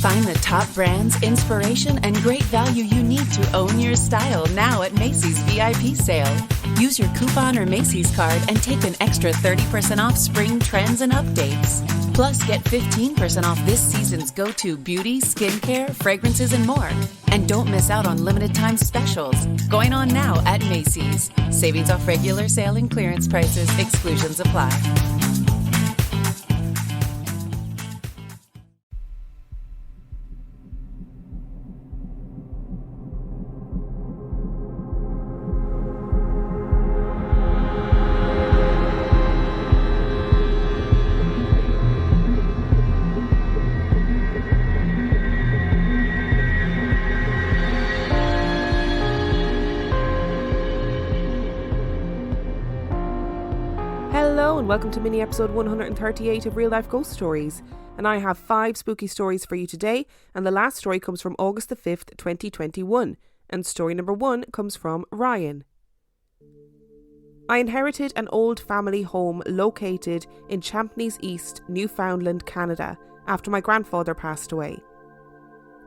Find the top brands, inspiration, and great value you need to own your style now at Macy's VIP sale. Use your coupon or Macy's card and take an extra 30% off spring trends and updates. Plus, get 15% off this season's go-to beauty, skincare, fragrances, and more. And don't miss out on limited time specials going on now at Macy's. Savings off regular sale and clearance prices. Exclusions apply. Hello and welcome to mini episode 138 of Real Life Ghost Stories, and I have 5 spooky stories for you today, and the last story comes from August the 5th, 2021, and story number 1 comes from Ryan. I inherited an old family home located in Champneys East, Newfoundland, Canada, after my grandfather passed away.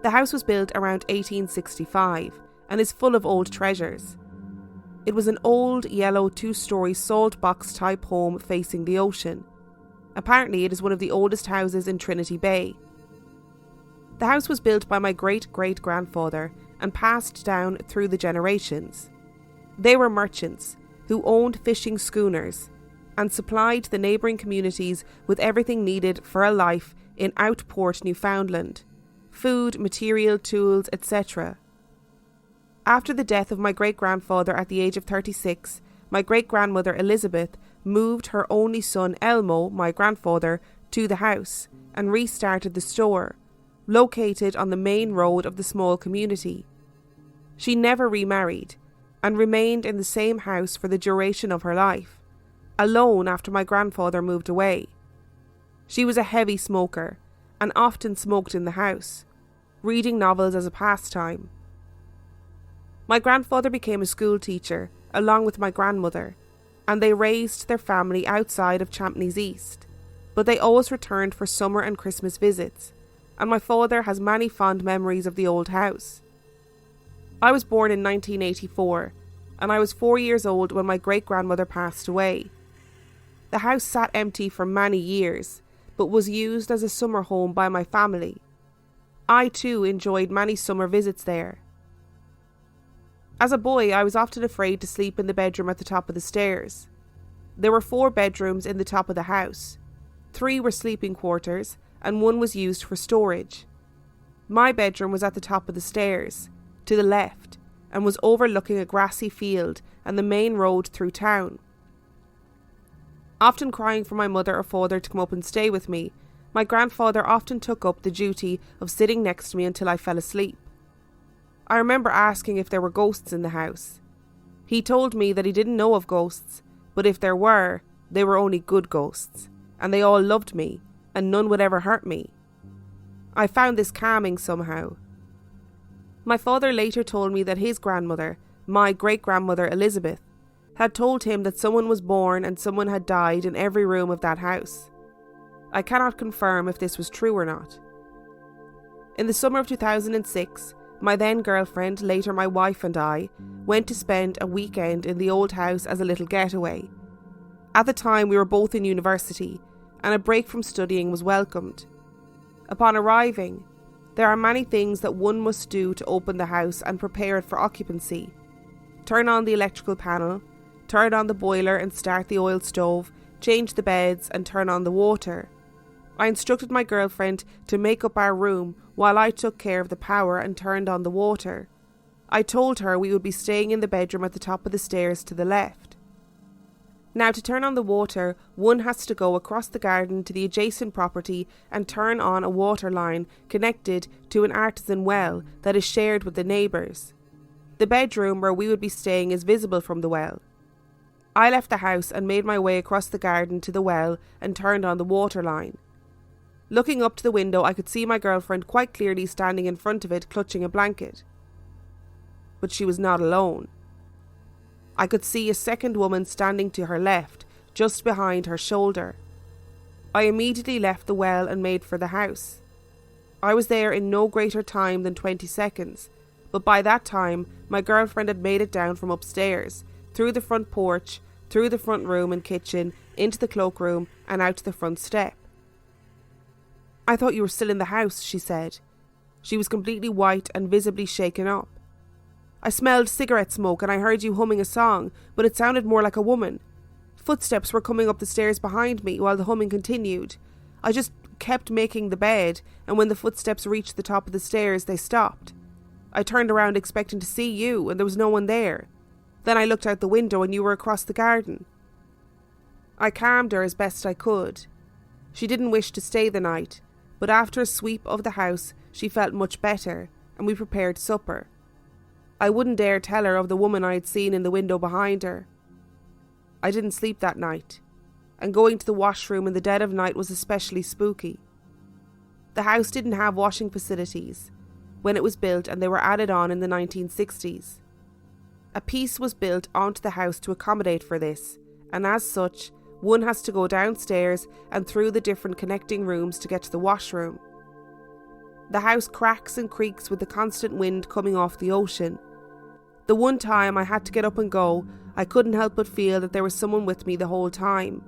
The house was built around 1865 and is full of old treasures. It was an old, yellow, 2-storey salt box type home facing the ocean. Apparently, it is one of the oldest houses in Trinity Bay. The house was built by my great-great-grandfather and passed down through the generations. They were merchants who owned fishing schooners and supplied the neighbouring communities with everything needed for a life in Outport, Newfoundland: food, material, tools, etc. After the death of my great-grandfather at the age of 36, my great-grandmother Elizabeth moved her only son Elmo, my grandfather, to the house and restarted the store, located on the main road of the small community. She never remarried and remained in the same house for the duration of her life, alone after my grandfather moved away. She was a heavy smoker and often smoked in the house, reading novels as a pastime. My grandfather became a school teacher along with my grandmother, and they raised their family outside of Champneys East, but they always returned for summer and Christmas visits, and my father has many fond memories of the old house. I was born in 1984, and I was 4 years old when my great-grandmother passed away. The house sat empty for many years, but was used as a summer home by my family. I too enjoyed many summer visits there. As a boy, I was often afraid to sleep in the bedroom at the top of the stairs. There were 4 bedrooms in the top of the house. 3 were sleeping quarters, and 1 was used for storage. My bedroom was at the top of the stairs, to the left, and was overlooking a grassy field and the main road through town. Often crying for my mother or father to come up and stay with me, my grandfather often took up the duty of sitting next to me until I fell asleep. I remember asking if there were ghosts in the house. He told me that he didn't know of ghosts, but if there were, they were only good ghosts, and they all loved me, and none would ever hurt me. I found this calming somehow. My father later told me that his grandmother, my great-grandmother Elizabeth, had told him that someone was born and someone had died in every room of that house. I cannot confirm if this was true or not. In the summer of 2006, my then girlfriend, later my wife, and I went to spend a weekend in the old house as a little getaway. At the time, we were both in university, and a break from studying was welcomed. Upon arriving, there are many things that one must do to open the house and prepare it for occupancy. Turn on the electrical panel, turn on the boiler and start the oil stove, change the beds and turn on the water. I instructed my girlfriend to make up our room while I took care of the power and turned on the water. I told her we would be staying in the bedroom at the top of the stairs to the left. Now, to turn on the water, one has to go across the garden to the adjacent property and turn on a water line connected to an artisan well that is shared with the neighbours. The bedroom where we would be staying is visible from the well. I left the house and made my way across the garden to the well and turned on the water line. Looking up to the window, I could see my girlfriend quite clearly standing in front of it, clutching a blanket. But she was not alone. I could see a second woman standing to her left, just behind her shoulder. I immediately left the well and made for the house. I was there in no greater time than 20 seconds, but by that time my girlfriend had made it down from upstairs, through the front porch, through the front room and kitchen, into the cloakroom and out to the front step. "I thought you were still in the house," she said. She was completely white and visibly shaken up. "I smelled cigarette smoke and I heard you humming a song, but it sounded more like a woman. Footsteps were coming up the stairs behind me while the humming continued. I just kept making the bed, and when the footsteps reached the top of the stairs, they stopped. I turned around expecting to see you, and there was no one there. Then I looked out the window and you were across the garden." I calmed her as best I could. She didn't wish to stay the night, but after a sweep of the house, she felt much better, and we prepared supper. I wouldn't dare tell her of the woman I had seen in the window behind her. I didn't sleep that night, and going to the washroom in the dead of night was especially spooky. The house didn't have washing facilities when it was built, and they were added on in the 1960s. A piece was built onto the house to accommodate for this, and as such, one has to go downstairs and through the different connecting rooms to get to the washroom. The house cracks and creaks with the constant wind coming off the ocean. The one time I had to get up and go, I couldn't help but feel that there was someone with me the whole time.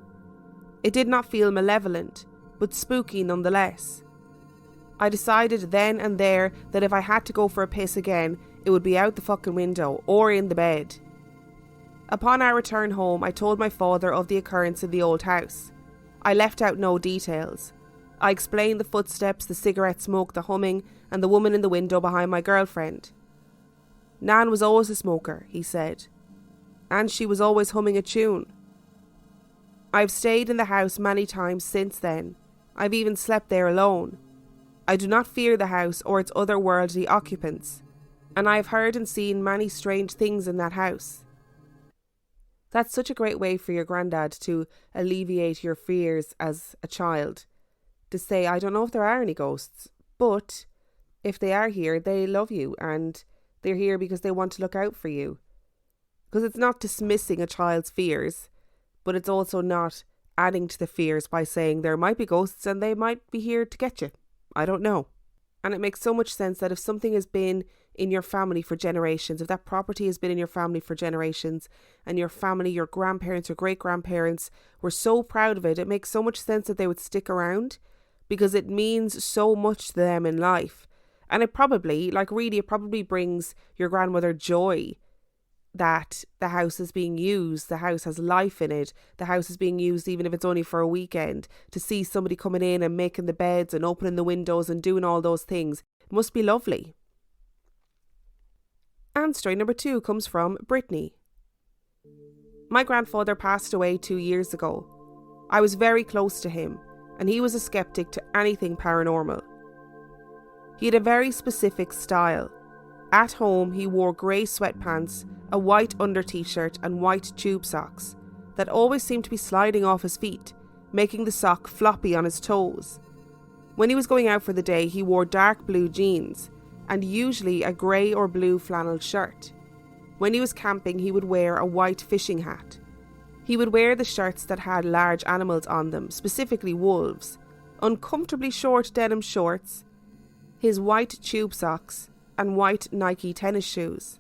It did not feel malevolent, but spooky nonetheless. I decided then and there that if I had to go for a piss again, it would be out the fucking window or in the bed. Upon our return home, I told my father of the occurrence in the old house. I left out no details. I explained the footsteps, the cigarette smoke, the humming, and the woman in the window behind my girlfriend. "Nan was always a smoker," he said, "and she was always humming a tune. I've stayed in the house many times since then. I've even slept there alone. I do not fear the house or its otherworldly occupants, and I have heard and seen many strange things in that house." That's such a great way for your granddad to alleviate your fears as a child. To say, "I don't know if there are any ghosts, but if they are here, they love you and they're here because they want to look out for you." Because it's not dismissing a child's fears, but it's also not adding to the fears by saying there might be ghosts and they might be here to get you. I don't know. And it makes so much sense that if something has been in your family for generations, if that property has been in your family for generations, and your family, your grandparents, your great-grandparents were so proud of it, it makes so much sense that they would stick around because it means so much to them in life. And it probably, it probably brings your grandmother joy that the house is being used, the house has life in it, the house is being used even if it's only for a weekend, to see somebody coming in and making the beds and opening the windows and doing all those things. It must be lovely. And story number 2 comes from Brittany. My grandfather passed away 2 years ago. I was very close to him, and he was a skeptic to anything paranormal. He had a very specific style. At home, he wore grey sweatpants, a white under t-shirt and white tube socks that always seemed to be sliding off his feet, making the sock floppy on his toes. When he was going out for the day, he wore dark blue jeans and usually a grey or blue flannel shirt. When he was camping, he would wear a white fishing hat. He would wear the shirts that had large animals on them, specifically wolves, uncomfortably short denim shorts, his white tube socks, and white Nike tennis shoes.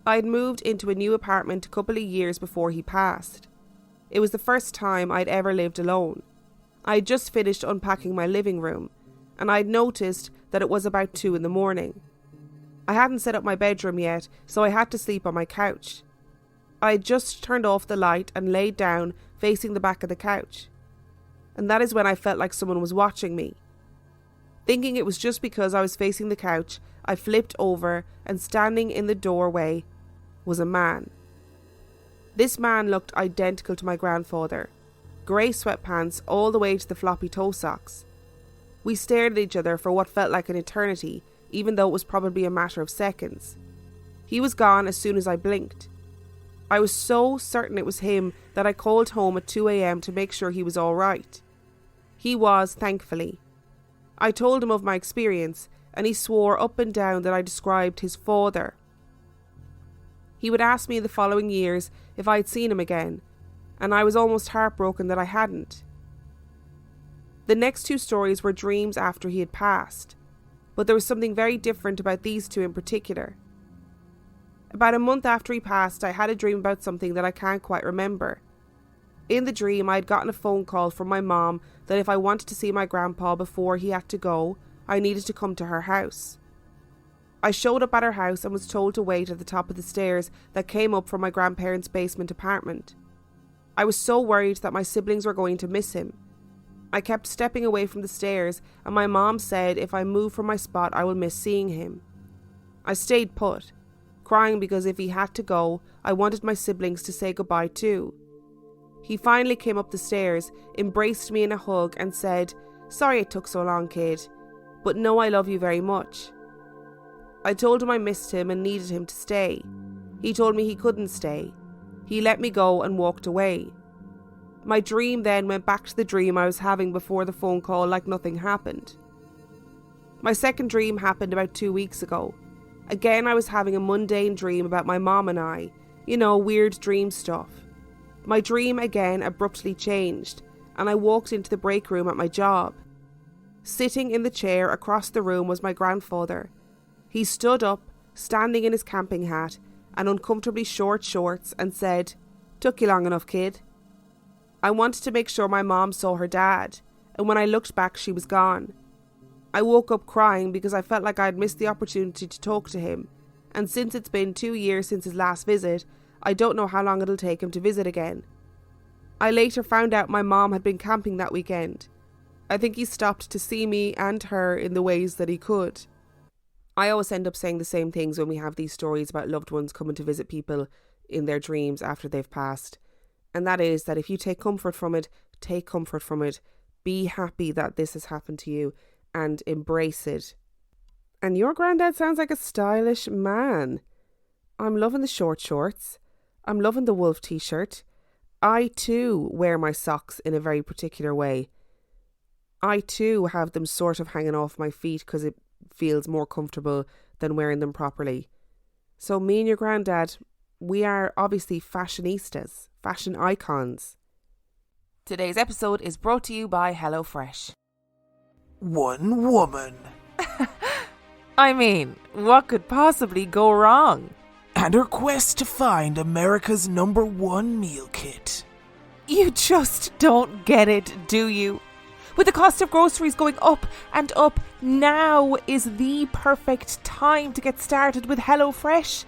I had moved into a new apartment a couple of years before he passed. It was the first time I'd ever lived alone. I had just finished unpacking my living room, and I'd noticed that it was about 2 a.m. I hadn't set up my bedroom yet, so I had to sleep on my couch. I had just turned off the light and laid down facing the back of the couch. And that is when I felt like someone was watching me. Thinking it was just because I was facing the couch, I flipped over, and standing in the doorway was a man. This man looked identical to my grandfather. Grey sweatpants all the way to the floppy toe socks. We stared at each other for what felt like an eternity, even though it was probably a matter of seconds. He was gone as soon as I blinked. I was so certain it was him that I called home at 2 a.m. to make sure he was all right. He was, thankfully. I told him of my experience, and he swore up and down that I described his father. He would ask me in the following years if I had seen him again, and I was almost heartbroken that I hadn't. The next two stories were dreams after he had passed, but there was something very different about these two in particular. About a month after he passed, I had a dream about something that I can't quite remember. In the dream, I had gotten a phone call from my mom that if I wanted to see my grandpa before he had to go, I needed to come to her house. I showed up at her house and was told to wait at the top of the stairs that came up from my grandparents' basement apartment. I was so worried that my siblings were going to miss him. I kept stepping away from the stairs, and my mom said if I move from my spot I will miss seeing him. I stayed put, crying because if he had to go, I wanted my siblings to say goodbye too. He finally came up the stairs, embraced me in a hug and said, "Sorry it took so long, kid, but know I love you very much." I told him I missed him and needed him to stay. He told me he couldn't stay. He let me go and walked away. My dream then went back to the dream I was having before the phone call like nothing happened. My second dream happened about 2 weeks ago. Again, I was having a mundane dream about my mom and I. Weird dream stuff. My dream again abruptly changed, and I walked into the break room at my job. Sitting in the chair across the room was my grandfather. He stood up, standing in his camping hat and uncomfortably short shorts, and said, "Took you long enough, kid." I wanted to make sure my mom saw her dad, and when I looked back she was gone. I woke up crying because I felt like I had missed the opportunity to talk to him, and since it's been 2 years since his last visit, I don't know how long it'll take him to visit again. I later found out my mom had been camping that weekend. I think he stopped to see me and her in the ways that he could. I always end up saying the same things when we have these stories about loved ones coming to visit people in their dreams after they've passed. And that is that if you take comfort from it, take comfort from it. Be happy that this has happened to you and embrace it. And your granddad sounds like a stylish man. I'm loving the short shorts. I'm loving the wolf t-shirt. I too wear my socks in a very particular way. I too have them sort of hanging off my feet because it feels more comfortable than wearing them properly. So me and your granddad, we are obviously fashionistas, fashion icons. Today's episode is brought to you by HelloFresh. One woman. I mean, what could possibly go wrong? And her quest to find America's #1 meal kit. You just don't get it, do you? With the cost of groceries going up and up, now is the perfect time to get started with HelloFresh.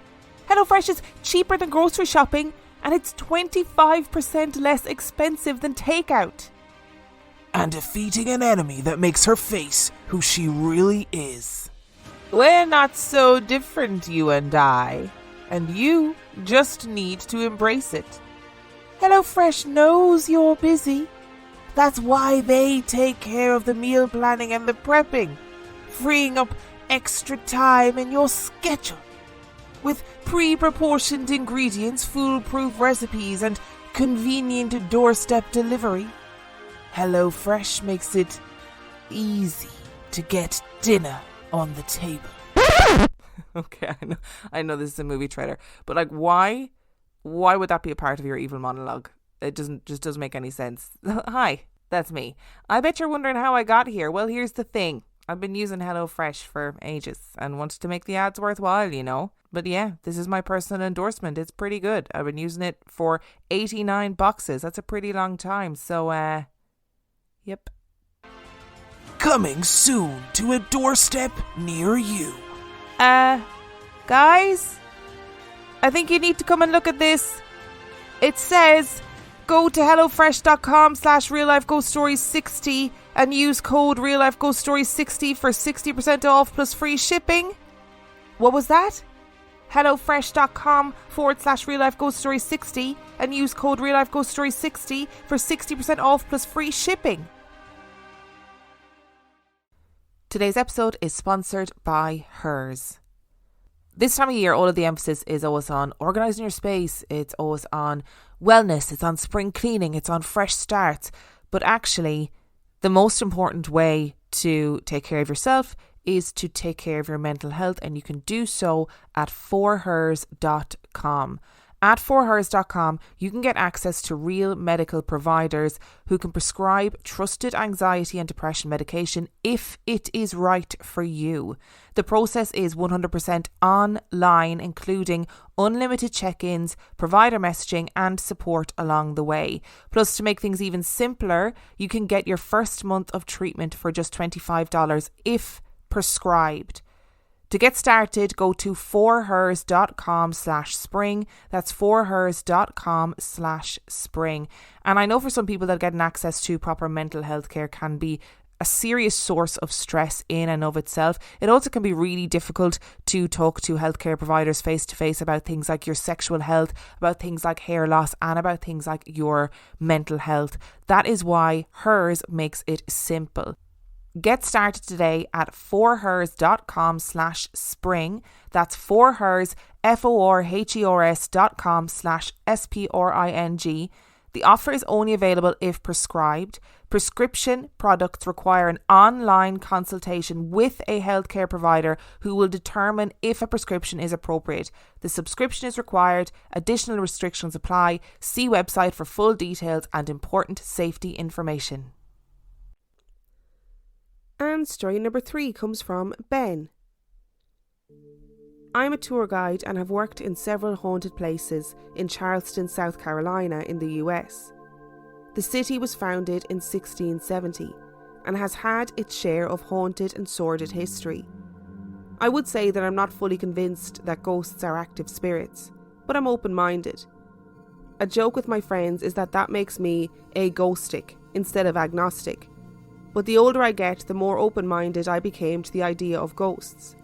HelloFresh is cheaper than grocery shopping, and it's 25% less expensive than takeout. And defeating an enemy that makes her face who she really is. We're not so different, you and I. And you just need to embrace it. HelloFresh knows you're busy. That's why they take care of the meal planning and the prepping, freeing up extra time in your schedule. With pre-proportioned ingredients, foolproof recipes, and convenient doorstep delivery, HelloFresh makes it easy to get dinner on the table. Okay, I know this is a movie trailer, but why would that be a part of your evil monologue? It doesn't make any sense. Hi, that's me. I bet you're wondering how I got here. Well, here's the thing. I've been using HelloFresh for ages and wanted to make the ads worthwhile, But yeah, this is my personal endorsement. It's pretty good. I've been using it for 89 boxes. That's a pretty long time. So, yep. Coming soon to a doorstep near you. Guys, I think you need to come and look at this. It says, go to hellofresh.com/reallifeghoststories60 and use code reallifeghoststories60 for 60% off plus free shipping. What was that? hellofresh.com/reallifeghoststories60 and use code reallifeghoststories60 for 60% off plus free shipping. Today's episode is sponsored by Hers. This time of year, all of the emphasis is always on organising your space. It's always on wellness. It's on spring cleaning. It's on fresh starts. But actually, the most important way to take care of yourself is to take care of your mental health. And you can do so at forhers.com. At 4hers.com, you can get access to real medical providers who can prescribe trusted anxiety and depression medication if it is right for you. The process is 100% online, including unlimited check-ins, provider messaging and support along the way. Plus, to make things even simpler, you can get your first month of treatment for just $25 if prescribed. To get started, go to 4hers.com/spring. That's 4hers.com/spring. And I know for some people that getting access to proper mental health care can be a serious source of stress in and of itself. It also can be really difficult to talk to healthcare providers face to face about things like your sexual health, about things like hair loss, and about things like your mental health. That is why Hers makes it simple. Get started today at 4hers.com/spring. That's 4hers, FORHERS.com/SPRING. The offer is only available if prescribed. Prescription products require an online consultation with a healthcare provider who will determine if a prescription is appropriate. The subscription is required. Additional restrictions apply. See website for full details and important safety information. And story number 3 comes from Ben. I'm a tour guide and have worked in several haunted places in Charleston, South Carolina in the US. The city was founded in 1670 and has had its share of haunted and sordid history. I would say that I'm not fully convinced that ghosts are active spirits, but I'm open-minded. A joke with my friends is that makes me agnostic instead of agnostic. But the older I get, the more open-minded I became to the idea of ghosts.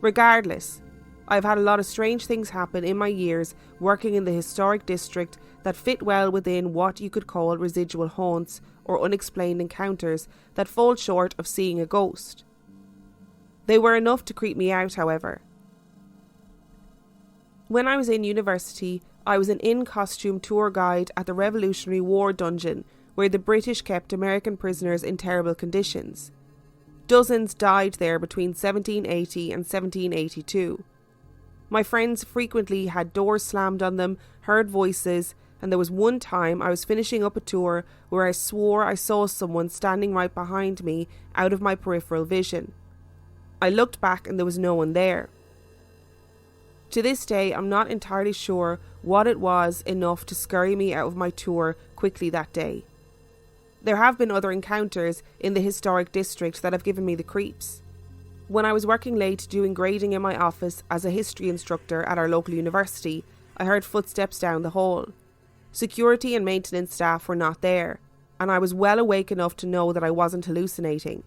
Regardless, I've had a lot of strange things happen in my years working in the historic district that fit well within what you could call residual haunts or unexplained encounters that fall short of seeing a ghost. They were enough to creep me out, however. When I was in university, I was an in-costume tour guide at the Revolutionary War dungeon, where the British kept American prisoners in terrible conditions. Dozens died there between 1780 and 1782. My friends frequently had doors slammed on them, heard voices, and there was one time I was finishing up a tour where I swore I saw someone standing right behind me out of my peripheral vision. I looked back and there was no one there. To this day, I'm not entirely sure what it was enough to scurry me out of my tour quickly that day. There have been other encounters in the historic district that have given me the creeps. When I was working late doing grading in my office as a history instructor at our local university, I heard footsteps down the hall. Security and maintenance staff were not there, and I was well awake enough to know that I wasn't hallucinating.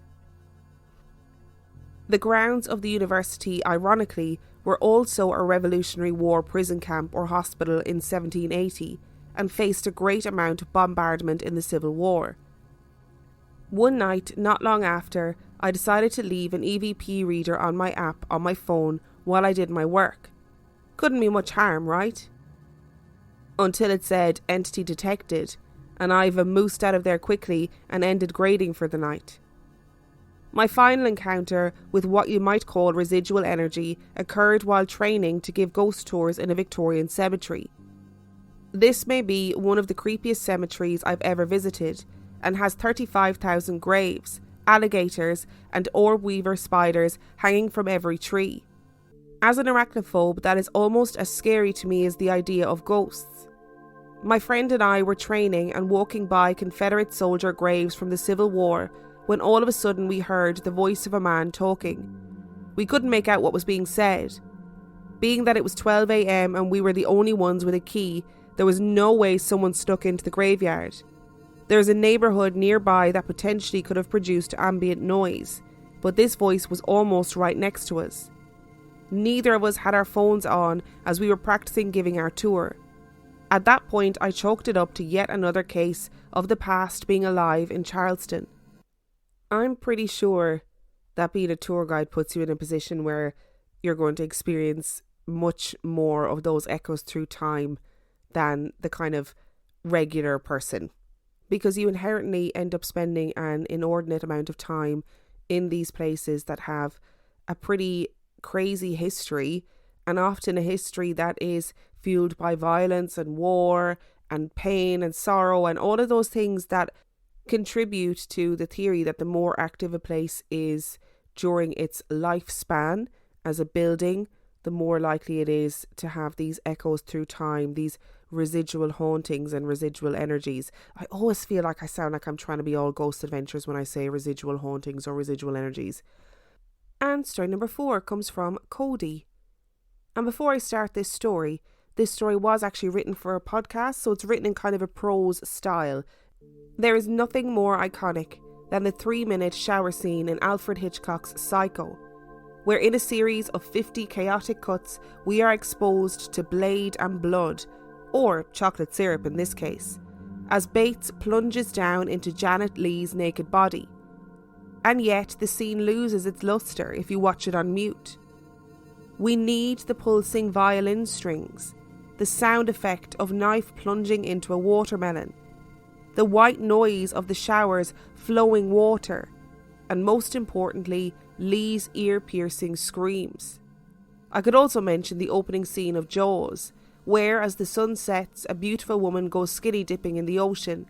The grounds of the university, ironically, were also a Revolutionary War prison camp or hospital in 1780, and faced a great amount of bombardment in the Civil War. One night, not long after, I decided to leave an EVP reader on my app on my phone while I did my work. Couldn't be much harm, right? Until it said entity detected, and I vamoosed out of there quickly and ended grading for the night. My final encounter with what you might call residual energy occurred while training to give ghost tours in a Victorian cemetery. This may be one of the creepiest cemeteries I've ever visited, and has 35,000 graves, alligators and orb weaver spiders hanging from every tree. As an arachnophobe, that is almost as scary to me as the idea of ghosts. My friend and I were training and walking by Confederate soldier graves from the Civil War when all of a sudden we heard the voice of a man talking. We couldn't make out what was being said. Being that it was 12 a.m. and we were the only ones with a key, there was no way someone snuck into the graveyard. There is a neighbourhood nearby that potentially could have produced ambient noise, but this voice was almost right next to us. Neither of us had our phones on as we were practicing giving our tour. At that point, I chalked it up to yet another case of the past being alive in Charleston. I'm pretty sure that being a tour guide puts you in a position where you're going to experience much more of those echoes through time than the kind of regular person, because you inherently end up spending an inordinate amount of time in these places that have a pretty crazy history and often a history that is fueled by violence and war and pain and sorrow and all of those things that contribute to the theory that the more active a place is during its lifespan as a building, the more likely it is to have these echoes through time, these residual hauntings and residual energies. I always feel like I sound like I'm trying to be all Ghost Adventures when I say residual hauntings or residual energies. And story number 4 comes from Cody. And before I start this story was actually written for a podcast, so it's written in kind of a prose style. There is nothing more iconic than the 3-minute shower scene in Alfred Hitchcock's Psycho, where in a series of 50 chaotic cuts, we are exposed to blade and blood, or chocolate syrup in this case, as Bates plunges down into Janet Leigh's naked body. And yet the scene loses its luster if you watch it on mute. We need the pulsing violin strings, the sound effect of knife plunging into a watermelon, the white noise of the shower's flowing water, and most importantly, Leigh's ear-piercing screams. I could also mention the opening scene of Jaws, where as the sun sets, a beautiful woman goes skinny dipping in the ocean,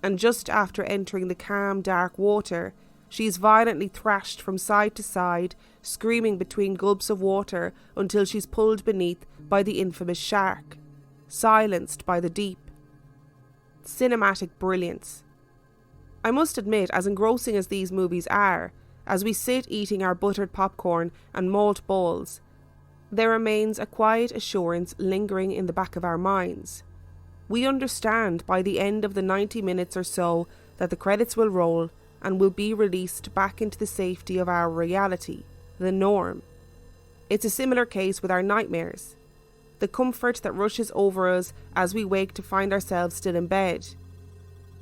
and just after entering the calm, dark water, she is violently thrashed from side to side, screaming between gulps of water until she's pulled beneath by the infamous shark, silenced by the deep. Cinematic brilliance. I must admit, as engrossing as these movies are, as we sit eating our buttered popcorn and malt balls, there remains a quiet assurance lingering in the back of our minds. We understand by the end of the 90 minutes or so that the credits will roll and will be released back into the safety of our reality, the norm. It's a similar case with our nightmares. The comfort that rushes over us as we wake to find ourselves still in bed.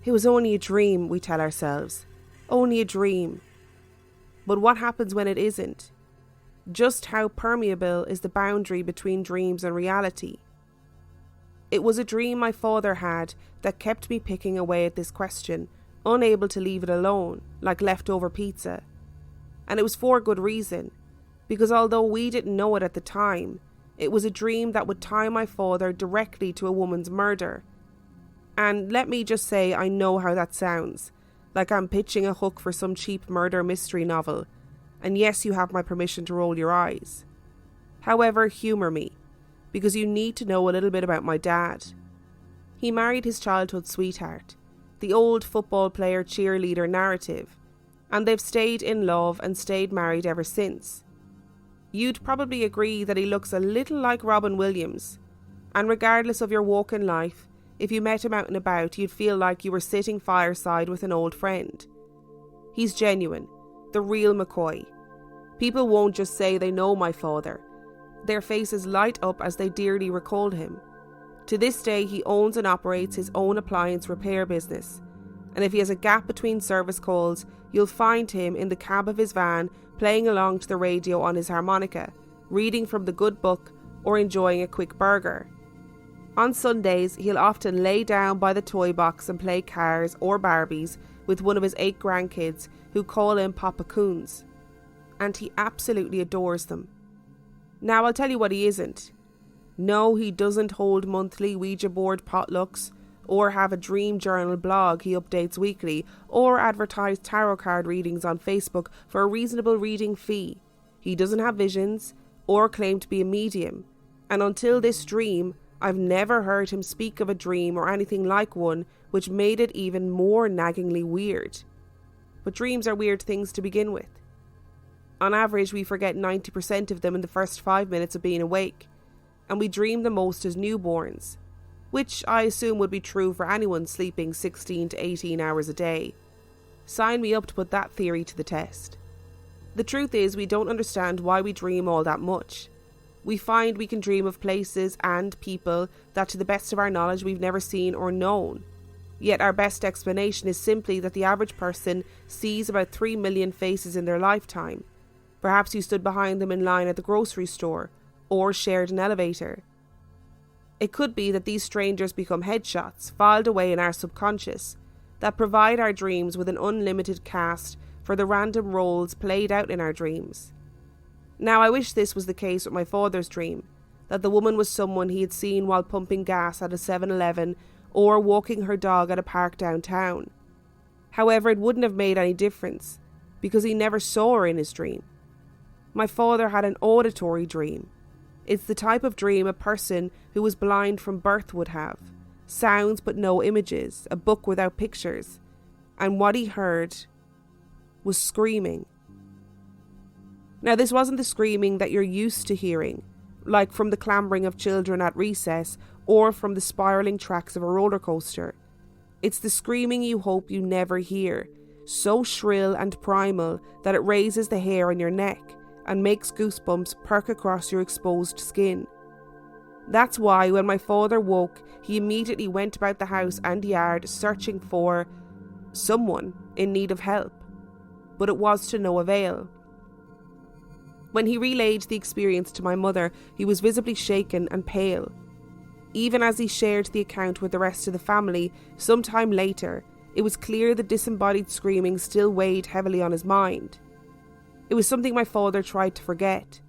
It was only a dream, we tell ourselves. Only a dream. But what happens when it isn't? Just how permeable is the boundary between dreams and reality? It was a dream my father had that kept me picking away at this question, unable to leave it alone, like leftover pizza. And it was for good reason, because although we didn't know it at the time, it was a dream that would tie my father directly to a woman's murder. And let me just say, I know how that sounds, like I'm pitching a hook for some cheap murder mystery novel, and yes, you have my permission to roll your eyes. However, humour me, because you need to know a little bit about my dad. He married his childhood sweetheart, the old football player cheerleader narrative, and they've stayed in love and stayed married ever since. You'd probably agree that he looks a little like Robin Williams, and regardless of your walk in life, if you met him out and about, you'd feel like you were sitting fireside with an old friend. He's genuine, the real McCoy. People won't just say they know my father. Their faces light up as they dearly recall him. To this day, he owns and operates his own appliance repair business, and if he has a gap between service calls, you'll find him in the cab of his van playing along to the radio on his harmonica, reading from the good book, or enjoying a quick burger. On Sundays, he'll often lay down by the toy box and play cars or Barbies with one of his 8 grandkids who call him Papa Coons. And he absolutely adores them. Now I'll tell you what he isn't. No, he doesn't hold monthly Ouija board potlucks, or have a dream journal blog he updates weekly, or advertise tarot card readings on Facebook for a reasonable reading fee. He doesn't have visions, or claim to be a medium, and until this dream, I've never heard him speak of a dream or anything like one, which made it even more naggingly weird. But dreams are weird things to begin with. On average, we forget 90% of them in the first 5 minutes of being awake, and we dream the most as newborns, which I assume would be true for anyone sleeping 16 to 18 hours a day. Sign me up to put that theory to the test. The truth is, we don't understand why we dream all that much. We find we can dream of places and people that to the best of our knowledge we've never seen or known. Yet our best explanation is simply that the average person sees about 3 million faces in their lifetime. Perhaps you stood behind them in line at the grocery store, or shared an elevator. It could be that these strangers become headshots filed away in our subconscious that provide our dreams with an unlimited cast for the random roles played out in our dreams. Now, I wish this was the case with my father's dream, that the woman was someone he had seen while pumping gas at a 7-Eleven or walking her dog at a park downtown. However, it wouldn't have made any difference, because he never saw her in his dream. My father had an auditory dream. It's the type of dream a person who was blind from birth would have. Sounds but no images, a book without pictures. And what he heard was screaming. Now, this wasn't the screaming that you're used to hearing, like from the clambering of children at recess or from the spiralling tracks of a roller coaster. It's the screaming you hope you never hear, so shrill and primal that it raises the hair on your neck and makes goosebumps perk across your exposed skin. That's why when my father woke, he immediately went about the house and yard searching for someone in need of help, but it was to no avail. When he relayed the experience to my mother, he was visibly shaken and pale. Even as he shared the account with the rest of the family, some time later, it was clear the disembodied screaming still weighed heavily on his mind. It was something my father tried to forget,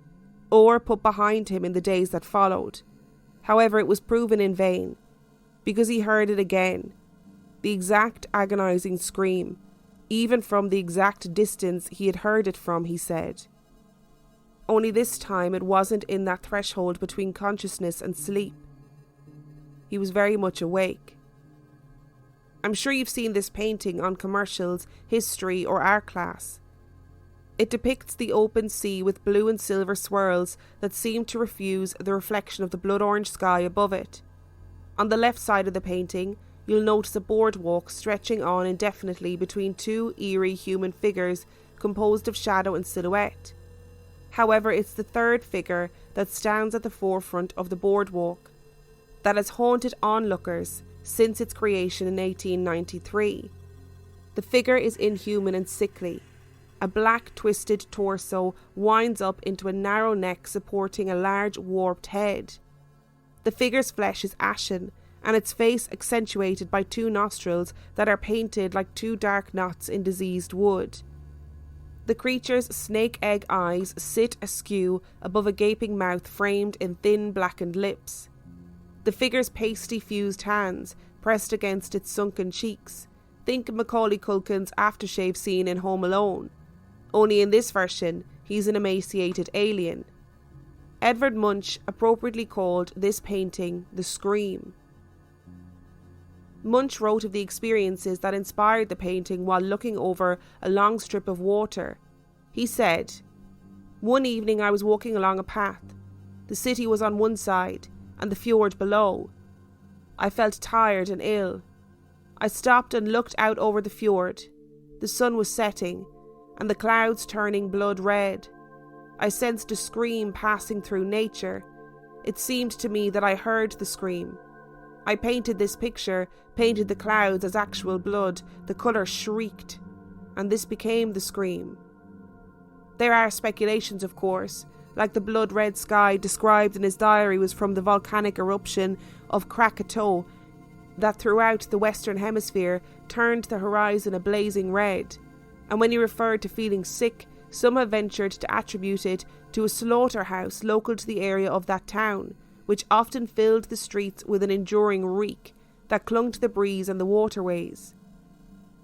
or put behind him in the days that followed. However, it was proven in vain, because he heard it again, the exact agonising scream, even from the exact distance he had heard it from, he said. Only this time it wasn't in that threshold between consciousness and sleep. He was very much awake. I'm sure you've seen this painting on commercials, history or art class. It depicts the open sea with blue and silver swirls that seem to refuse the reflection of the blood orange sky above it. On the left side of the painting, you'll notice a boardwalk stretching on indefinitely between two eerie human figures composed of shadow and silhouette. However, it's the third figure that stands at the forefront of the boardwalk that has haunted onlookers since its creation in 1893. The figure is inhuman and sickly. A black twisted torso winds up into a narrow neck supporting a large warped head. The figure's flesh is ashen and its face accentuated by two nostrils that are painted like two dark knots in diseased wood. The creature's snake egg eyes sit askew above a gaping mouth framed in thin blackened lips. The figure's pasty fused hands pressed against its sunken cheeks. Think Macaulay Culkin's aftershave scene in Home Alone. Only in this version, he's an emaciated alien. Edvard Munch appropriately called this painting The Scream. Munch wrote of the experiences that inspired the painting while looking over a long strip of water. He said, "One evening I was walking along a path. The city was on one side and the fjord below. I felt tired and ill. I stopped and looked out over the fjord. The sun was setting and the clouds turning blood red. I sensed a scream passing through nature. It seemed to me that I heard the scream. I painted this picture, painted the clouds as actual blood. The colour shrieked, and this became the scream." There are speculations, of course, like the blood-red sky described in his diary was from the volcanic eruption of Krakatoa that throughout the Western Hemisphere turned the horizon a blazing red. And when he referred to feeling sick, some have ventured to attribute it to a slaughterhouse local to the area of that town, which often filled the streets with an enduring reek that clung to the breeze and the waterways.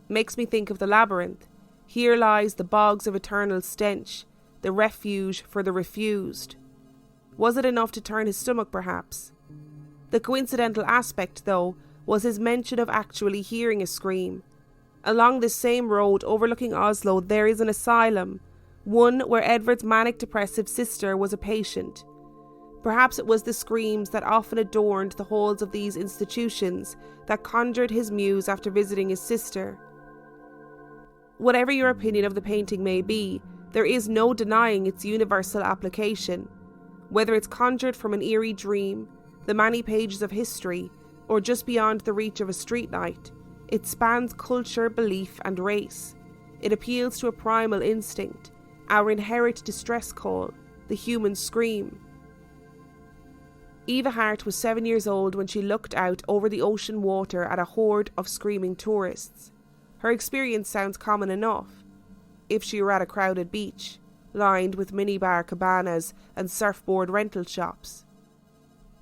Makes me think of the labyrinth. Here lies the bogs of eternal stench, the refuge for the refused. Was it enough to turn his stomach, perhaps? The coincidental aspect, though, was his mention of actually hearing a scream. Along this same road overlooking Oslo there is an asylum, one where Edvard's manic-depressive sister was a patient. Perhaps it was the screams that often adorned the halls of these institutions that conjured his muse after visiting his sister. Whatever your opinion of the painting may be, there is no denying its universal application. Whether it's conjured from an eerie dream, the many pages of history, or just beyond the reach of a streetlight, it spans culture, belief and race. It appeals to a primal instinct, our inherent distress call, the human scream. Eva Hart was 7 years old when she looked out over the ocean water at a horde of screaming tourists. Her experience sounds common enough, if she were at a crowded beach. lined with minibar cabanas and surfboard rental shops.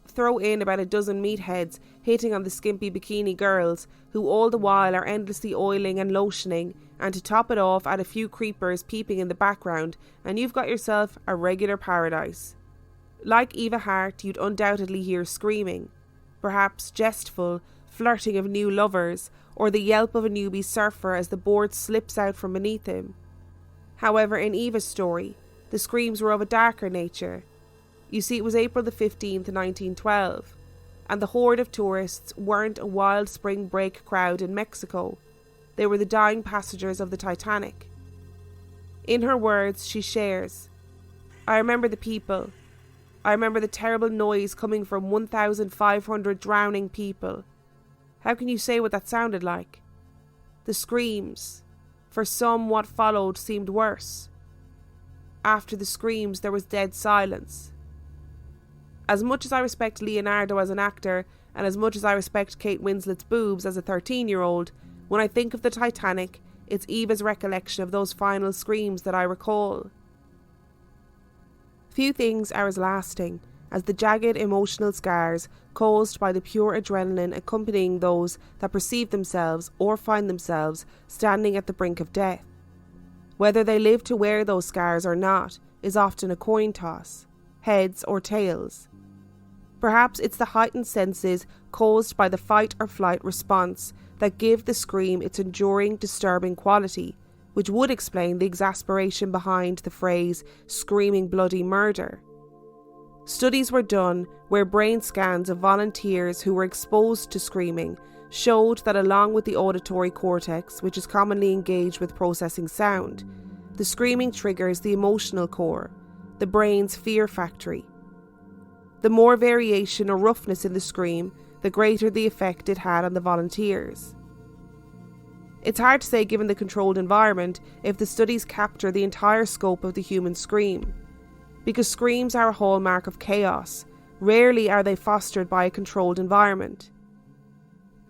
Throw in about a dozen meatheads hitting on the skimpy bikini girls, who all the while are endlessly oiling and lotioning, and to top it off, add a few creepers peeping in the background, and you've got yourself a regular paradise. Like Eva Hart, you'd undoubtedly hear screaming, perhaps jestful, flirting of new lovers, or the yelp of a newbie surfer as the board slips out from beneath him. However, in Eva's story, the screams were of a darker nature. You see, it was April the 15th, 1912, and the horde of tourists weren't a wild spring break crowd in Mexico. They were the dying passengers of the Titanic. In her words, she shares, "I remember the people. I remember the terrible noise coming from 1,500 drowning people. How can you say what that sounded like? The screams. For some, what followed seemed worse. After the screams, there was dead silence. As much as I respect Leonardo as an actor, and as much as I respect Kate Winslet's boobs as a 13-year-old, when I think of the Titanic, it's Eva's recollection of those final screams that I recall. Few things are as lasting as the jagged emotional scars caused by the pure adrenaline accompanying those that perceive themselves or find themselves standing at the brink of death. Whether they live to wear those scars or not is often a coin toss, heads or tails. Perhaps it's the heightened senses caused by the fight or flight response that give the scream its enduring, disturbing quality, which would explain the exasperation behind the phrase screaming bloody murder. Studies were done where brain scans of volunteers who were exposed to screaming showed that along with the auditory cortex, which is commonly engaged with processing sound, the screaming triggers the emotional core, the brain's fear factory. The more variation or roughness in the scream, the greater the effect it had on the volunteers. It's hard to say, given the controlled environment, if the studies capture the entire scope of the human scream, because screams are a hallmark of chaos. Rarely are they fostered by a controlled environment.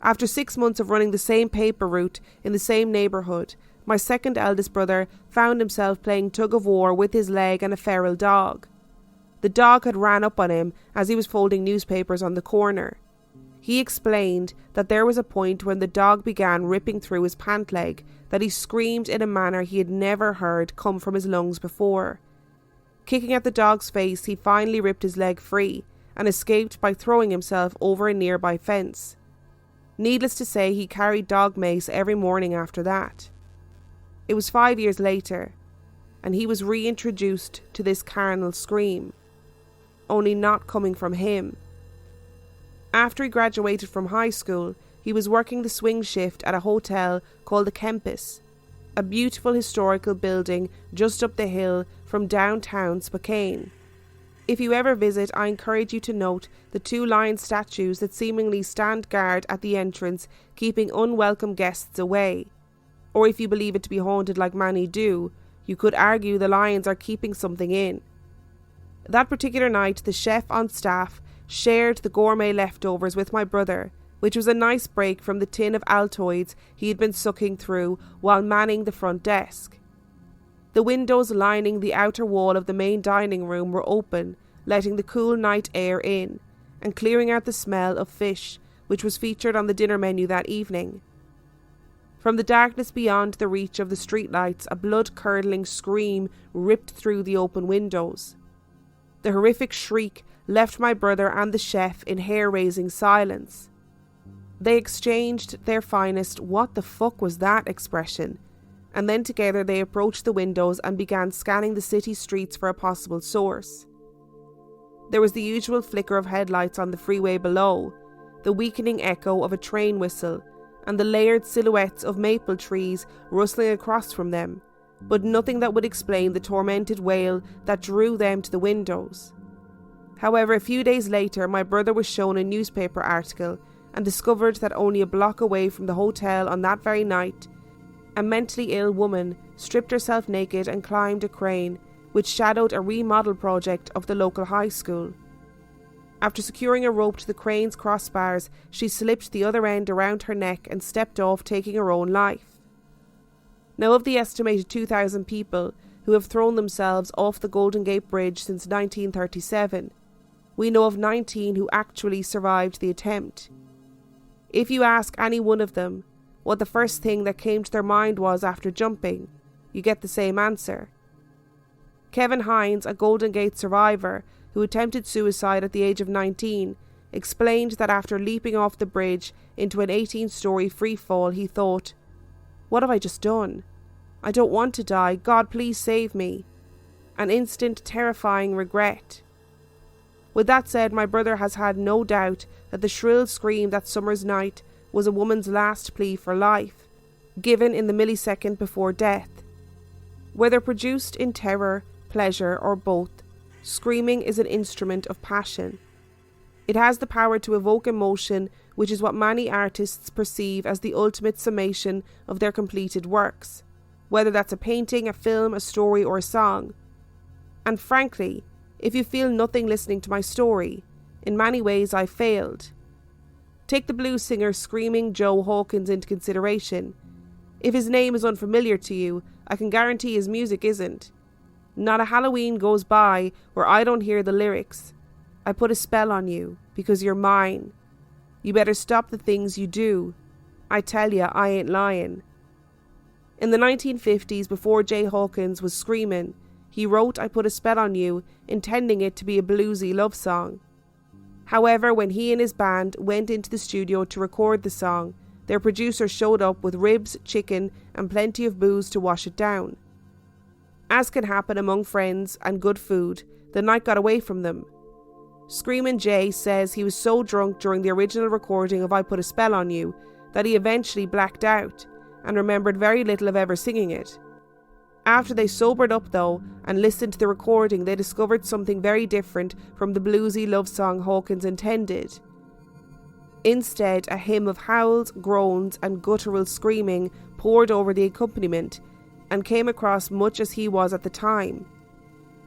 After 6 months of running the same paper route in the same neighbourhood, my second eldest brother found himself playing tug-of-war with his leg and a feral dog. The dog had ran up on him as he was folding newspapers on the corner. He explained that there was a point when the dog began ripping through his pant leg that he screamed in a manner he had never heard come from his lungs before. Kicking at the dog's face, he finally ripped his leg free and escaped by throwing himself over a nearby fence. Needless to say, he carried dog mace every morning after that. It was 5 years later, and he was reintroduced to this carnal scream, only not coming from him. After he graduated from high school, he was working the swing shift at a hotel called the Kempis, a beautiful historical building just up the hill from downtown Spokane. If you ever visit, I encourage you to note the 2 lion statues that seemingly stand guard at the entrance, keeping unwelcome guests away. Or if you believe it to be haunted like many do, you could argue the lions are keeping something in. That particular night, the chef on staff shared the gourmet leftovers with my brother, which was a nice break from the tin of Altoids he had been sucking through while manning the front desk. The windows lining the outer wall of the main dining room were open, letting the cool night air in, and clearing out the smell of fish, which was featured on the dinner menu that evening. From the darkness beyond the reach of the streetlights, a blood-curdling scream ripped through the open windows. The horrific shriek left my brother and the chef in hair-raising silence. They exchanged their finest "what the fuck was that" expression, and then together they approached the windows and began scanning the city streets for a possible source. There was the usual flicker of headlights on the freeway below, the weakening echo of a train whistle, and the layered silhouettes of maple trees rustling across from them, but nothing that would explain the tormented wail that drew them to the windows. However, a few days later, my brother was shown a newspaper article and discovered that only a block away from the hotel on that very night, a mentally ill woman stripped herself naked and climbed a crane which shadowed a remodel project of the local high school. After securing a rope to the crane's crossbars, she slipped the other end around her neck and stepped off, taking her own life. Now, of the estimated 2,000 people who have thrown themselves off the Golden Gate Bridge since 1937. We know of 19 who actually survived the attempt. If you ask any one of them what the first thing that came to their mind was after jumping, you get the same answer. Kevin Hines, a Golden Gate survivor who attempted suicide at the age of 19, explained that after leaping off the bridge into an 18-story free fall, he thought, "What have I just done? I don't want to die. God, please save me." An instant, terrifying regret. With that said, my brother has had no doubt that the shrill scream that summer's night was a woman's last plea for life, given in the millisecond before death. Whether produced in terror, pleasure, or both, screaming is an instrument of passion. It has the power to evoke emotion, which is what many artists perceive as the ultimate summation of their completed works, whether that's a painting, a film, a story, or a song. And frankly, if you feel nothing listening to my story, in many ways I failed. Take the blues singer Screaming Joe Hawkins into consideration. If his name is unfamiliar to you, I can guarantee his music isn't. Not a Halloween goes by where I don't hear the lyrics. I put a spell on you because you're mine. You better stop the things you do. I tell ya, I ain't lying. In the 1950s, before Jay Hawkins was screaming, he wrote I Put a Spell on You, intending it to be a bluesy love song. However, when he and his band went into the studio to record the song, their producer showed up with ribs, chicken, and plenty of booze to wash it down. As can happen among friends and good food, the night got away from them. Screamin' Jay says he was so drunk during the original recording of I Put a Spell on You that he eventually blacked out and remembered very little of ever singing it. After they sobered up though and listened to the recording, they discovered something very different from the bluesy love song Hawkins intended. Instead, a hymn of howls, groans and guttural screaming poured over the accompaniment and came across much as he was at the time.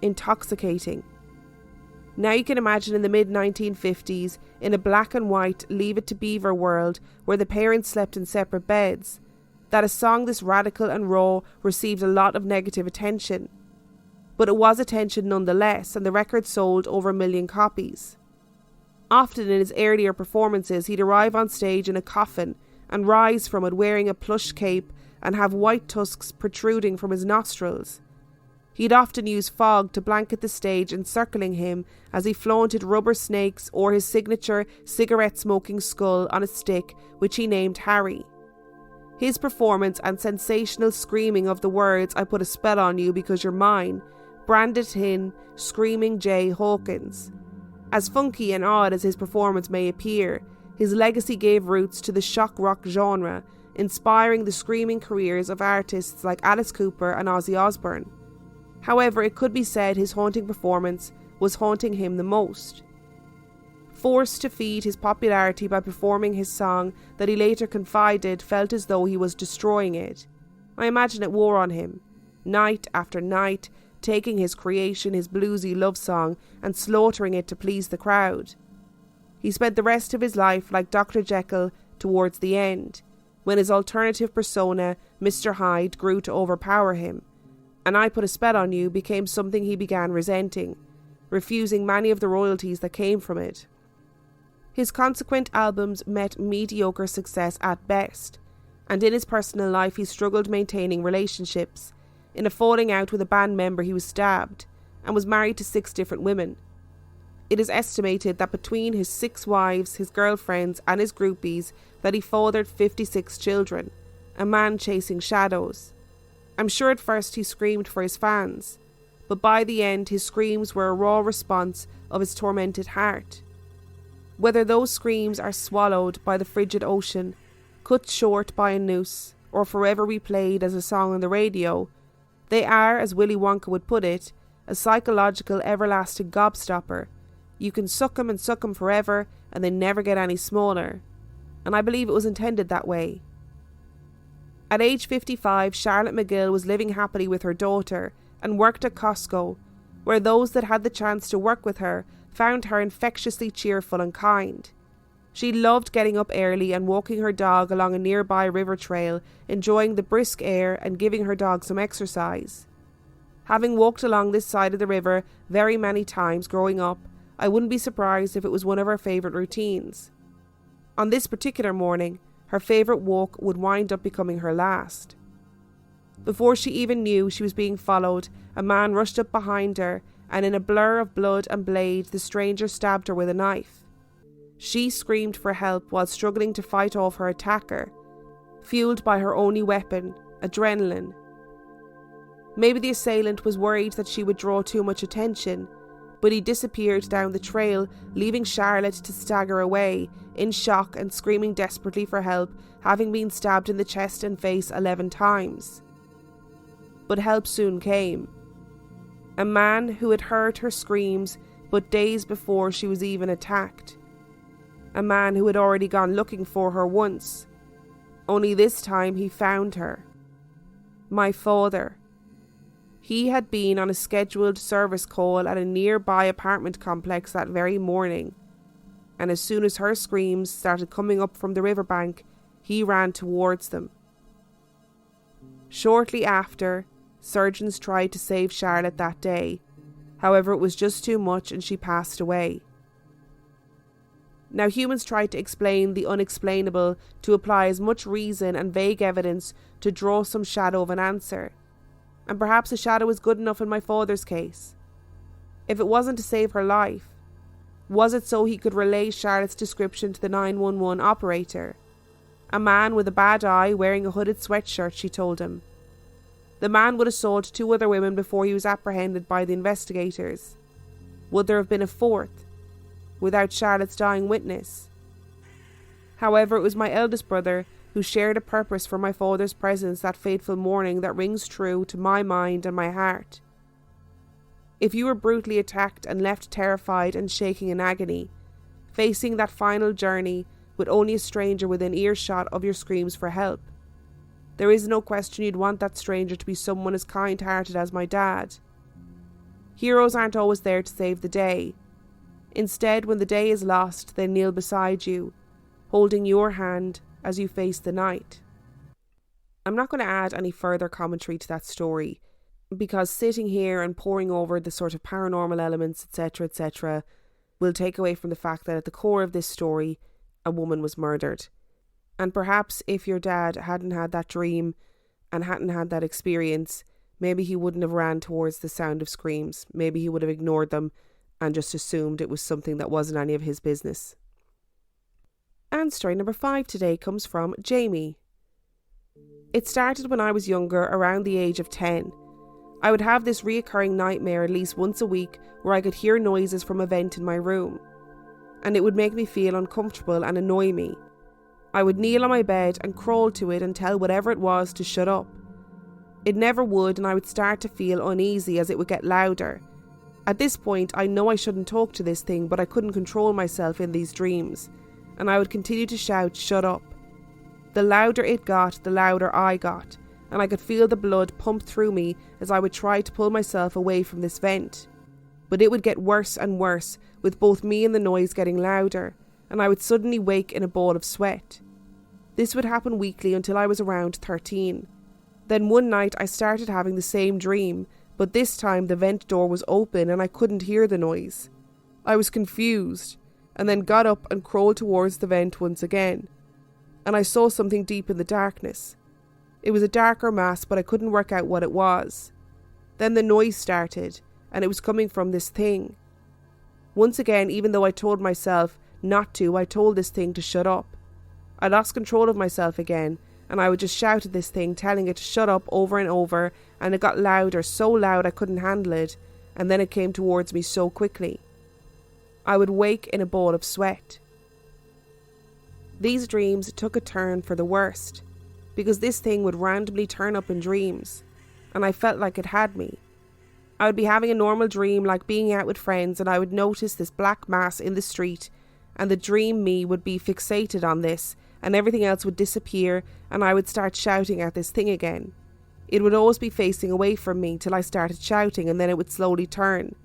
Intoxicating. Now you can imagine in the mid-1950s, in a black and white Leave It to Beaver world where the parents slept in separate beds, that a song this radical and raw received a lot of negative attention. But it was attention nonetheless, and the record sold over 1 million copies. Often in his earlier performances, he'd arrive on stage in a coffin and rise from it wearing a plush cape and have white tusks protruding from his nostrils. He'd often use fog to blanket the stage encircling him as he flaunted rubber snakes or his signature cigarette-smoking skull on a stick, which he named Harry. His performance and sensational screaming of the words I put a spell on you because you're mine branded him Screaming Jay Hawkins. As funky and odd as his performance may appear, his legacy gave roots to the shock rock genre, inspiring the screaming careers of artists like Alice Cooper and Ozzy Osbourne. However, it could be said his haunting performance was haunting him the most. Forced to feed his popularity by performing his song that he later confided felt as though he was destroying it. I imagine it wore on him, night after night, taking his creation, his bluesy love song, and slaughtering it to please the crowd. He spent the rest of his life like Dr. Jekyll towards the end, when his alternative persona, Mr. Hyde, grew to overpower him, and I Put a Spell on You became something he began resenting, refusing many of the royalties that came from it. His consequent albums met mediocre success at best, and in his personal life he struggled maintaining relationships. In a falling out with a band member he was stabbed, and was married to 6 different women. It is estimated that between his 6 wives, his girlfriends and his groupies that he fathered 56 children, a man chasing shadows. I'm sure at first he screamed for his fans, but by the end his screams were a raw response of his tormented heart. Whether those screams are swallowed by the frigid ocean, cut short by a noose, or forever replayed as a song on the radio, they are, as Willy Wonka would put it, a psychological everlasting gobstopper. You can suck 'em and suck 'em forever, and they never get any smaller. And I believe it was intended that way. At age 55, Charlotte McGill was living happily with her daughter and worked at Costco, where those that had the chance to work with her found her infectiously cheerful and kind. She loved getting up early and walking her dog along a nearby river trail, enjoying the brisk air and giving her dog some exercise. Having walked along this side of the river very many times growing up, I wouldn't be surprised if it was one of her favourite routines. On this particular morning, her favourite walk would wind up becoming her last. Before she even knew she was being followed, a man rushed up behind her, and in a blur of blood and blade, the stranger stabbed her with a knife. She screamed for help while struggling to fight off her attacker, fueled by her only weapon, adrenaline. Maybe the assailant was worried that she would draw too much attention, but he disappeared down the trail, leaving Charlotte to stagger away, in shock and screaming desperately for help, having been stabbed in the chest and face 11 times. But help soon came. A man who had heard her screams but days before she was even attacked. A man who had already gone looking for her once. Only this time he found her. My father. He had been on a scheduled service call at a nearby apartment complex that very morning, and as soon as her screams started coming up from the riverbank, he ran towards them. Shortly after, surgeons tried to save Charlotte that day. However, it was just too much and she passed away. Now, humans tried to explain the unexplainable, to apply as much reason and vague evidence to draw some shadow of an answer. And perhaps a shadow was good enough in my father's case. If it wasn't to save her life, was it so he could relay Charlotte's description to the 911 operator? A man with a bad eye wearing a hooded sweatshirt, she told him. The man would assault 2 other women before he was apprehended by the investigators. Would there have been a 4th, without Charlotte's dying witness? However, it was my eldest brother who shared a purpose for my father's presence that fateful morning that rings true to my mind and my heart. If you were brutally attacked and left terrified and shaking in agony, facing that final journey with only a stranger within earshot of your screams for help, there is no question you'd want that stranger to be someone as kind-hearted as my dad. Heroes aren't always there to save the day. Instead, when the day is lost, they kneel beside you, holding your hand as you face the night. I'm not going to add any further commentary to that story, because sitting here and poring over the sort of paranormal elements, etc., will take away from the fact that at the core of this story, a woman was murdered. And perhaps if your dad hadn't had that dream and hadn't had that experience, maybe he wouldn't have ran towards the sound of screams. Maybe he would have ignored them and just assumed it was something that wasn't any of his business. And story number 5 today comes from Jamie. It started when I was younger, around the age of 10. I would have this reoccurring nightmare at least once a week where I could hear noises from a vent in my room, and it would make me feel uncomfortable and annoy me. I would kneel on my bed and crawl to it and tell whatever it was to shut up. It never would, and I would start to feel uneasy as it would get louder. At this point, I know I shouldn't talk to this thing, but I couldn't control myself in these dreams, and I would continue to shout, "Shut up." The louder it got, the louder I got, and I could feel the blood pump through me as I would try to pull myself away from this vent. But it would get worse and worse, with both me and the noise getting louder, and I would suddenly wake in a ball of sweat. This would happen weekly until I was around 13. Then one night I started having the same dream, but this time the vent door was open and I couldn't hear the noise. I was confused, and then got up and crawled towards the vent once again, and I saw something deep in the darkness. It was a darker mass, but I couldn't work out what it was. Then the noise started, and it was coming from this thing. Once again, even though I told myself not to, I told this thing to shut up. I lost control of myself again, and I would just shout at this thing, telling it to shut up over and over, and it got louder, so loud I couldn't handle it, and then it came towards me so quickly. I would wake in a ball of sweat. These dreams took a turn for the worst, because this thing would randomly turn up in dreams, and I felt like it had me. I would be having a normal dream, like being out with friends, and I would notice this black mass in the street, and the dream me would be fixated on this, and everything else would disappear, and I would start shouting at this thing again. It would always be facing away from me till I started shouting, and then it would slowly turn.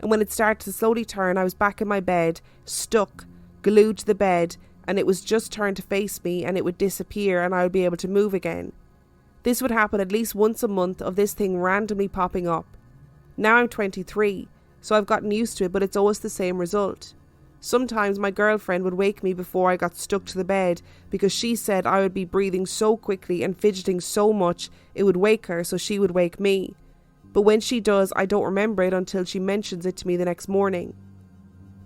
And when it started to slowly turn, I was back in my bed, stuck, glued to the bed, and it was just turned to face me, and it would disappear, and I would be able to move again. This would happen at least once a month of this thing randomly popping up. Now I'm 23, so I've gotten used to it, but it's always the same result. Sometimes my girlfriend would wake me before I got stuck to the bed because she said I would be breathing so quickly and fidgeting so much it would wake her, so she would wake me. But when she does, I don't remember it until she mentions it to me the next morning.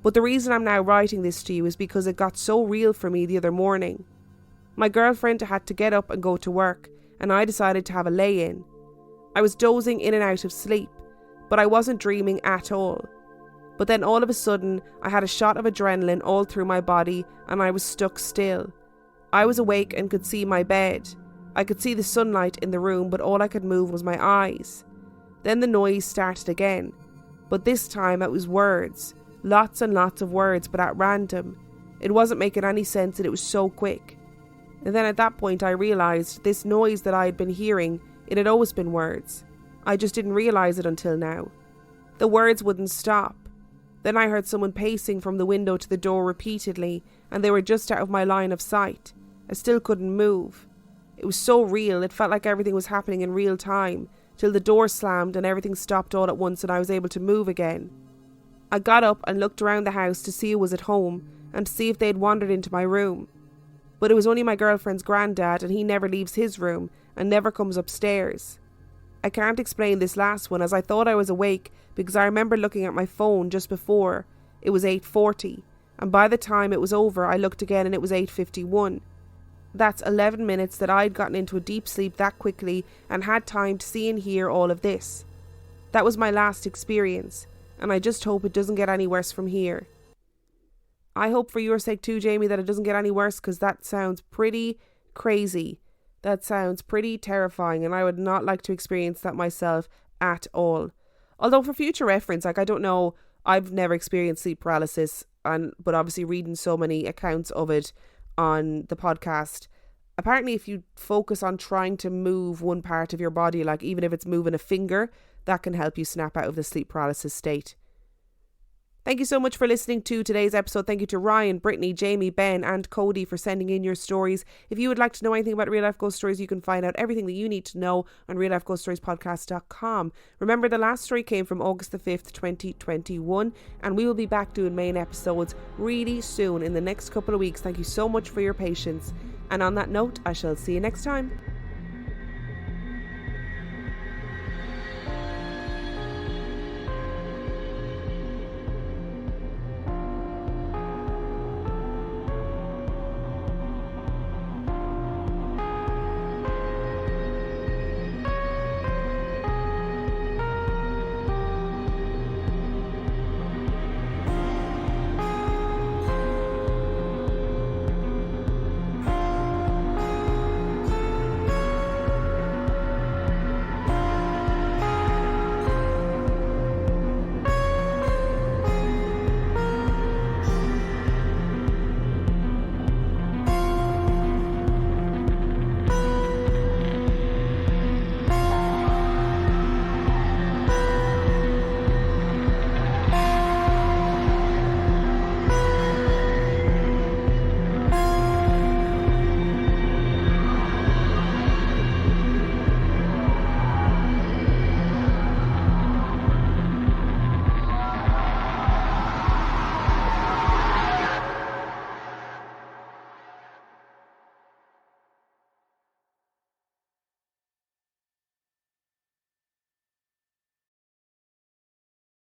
But the reason I'm now writing this to you is because it got so real for me the other morning. My girlfriend had to get up and go to work, and I decided to have a lay-in. I was dozing in and out of sleep, but I wasn't dreaming at all. But then all of a sudden, I had a shot of adrenaline all through my body and I was stuck still. I was awake and could see my bed. I could see the sunlight in the room, but all I could move was my eyes. Then the noise started again. But this time it was words. Lots and lots of words, but at random. It wasn't making any sense and it was so quick. And then at that point I realised this noise that I had been hearing, it had always been words. I just didn't realise it until now. The words wouldn't stop. Then I heard someone pacing from the window to the door repeatedly, and they were just out of my line of sight. I still couldn't move. It was so real, it felt like everything was happening in real time, till the door slammed and everything stopped all at once and I was able to move again. I got up and looked around the house to see who was at home and to see if they'd wandered into my room. But it was only my girlfriend's granddad, and he never leaves his room and never comes upstairs. I can't explain this last one, as I thought I was awake because I remember looking at my phone just before. It was 8:40, and by the time it was over I looked again and it was 8:51. That's 11 minutes that I'd gotten into a deep sleep that quickly and had time to see and hear all of this. That was my last experience, and I just hope it doesn't get any worse from here. I hope for your sake too, Jamie, that it doesn't get any worse, because that sounds pretty crazy. That sounds pretty terrifying, and I would not like to experience that myself at all. Although for future reference, I don't know, I've never experienced sleep paralysis, but obviously reading so many accounts of it on the podcast, apparently if you focus on trying to move one part of your body, like even if it's moving a finger, that can help you snap out of the sleep paralysis state. Thank you so much for listening to today's episode. Thank you to Ryan, Brittany, Jamie, Ben and Cody for sending in your stories. If you would like to know anything about Real Life Ghost Stories, you can find out everything that you need to know on reallifeghoststoriespodcast.com. Remember, the last story came from August the 5th, 2021, and we will be back doing main episodes really soon in the next couple of weeks. Thank you so much for your patience. And on that note, I shall see you next time.